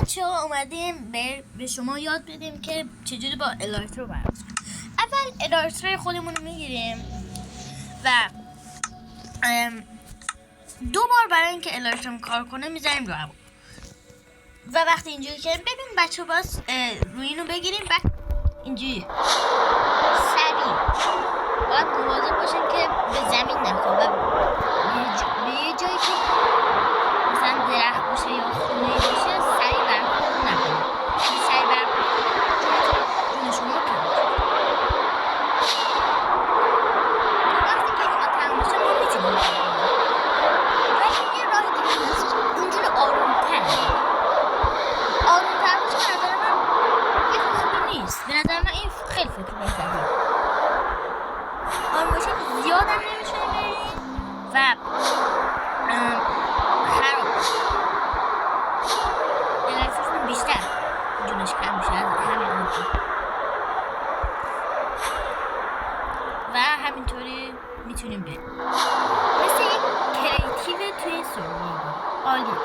بچه‌ها اومدیم به شما یاد بدیم که چجوری با الایتر رو برقرار کنیم. اول الایتر خودمون رو میگیریم و دو بار برای اینکه الایتر کار کنه میذاریم رو هوا و وقتی اینجوری که ببین بچه باز روی اینو بگیریم بعد اینجوری سریع باید مواظب باشیم که به زمین نخوره و به یه جایی که مثلا درخت باشه یا خونه باشه سریع برخورد نکنیم. اگه سریع برخورد جون شما کم وقتی که اینا تمام باشه ما میتونیم ولی یه راه دیگه هست اونجوری آرومتر باشه. به نظر من یه خوبی نیست. به نظر من این خیلی فکر بهتره. آروم باشه زیاد هم نمیتونه بریم و خراب الکتریسیتون بیشتر جونش کم میشه از همین الان و همینطوری میتونیم بریم مثل یک کریتیو توی سرمایه عالی.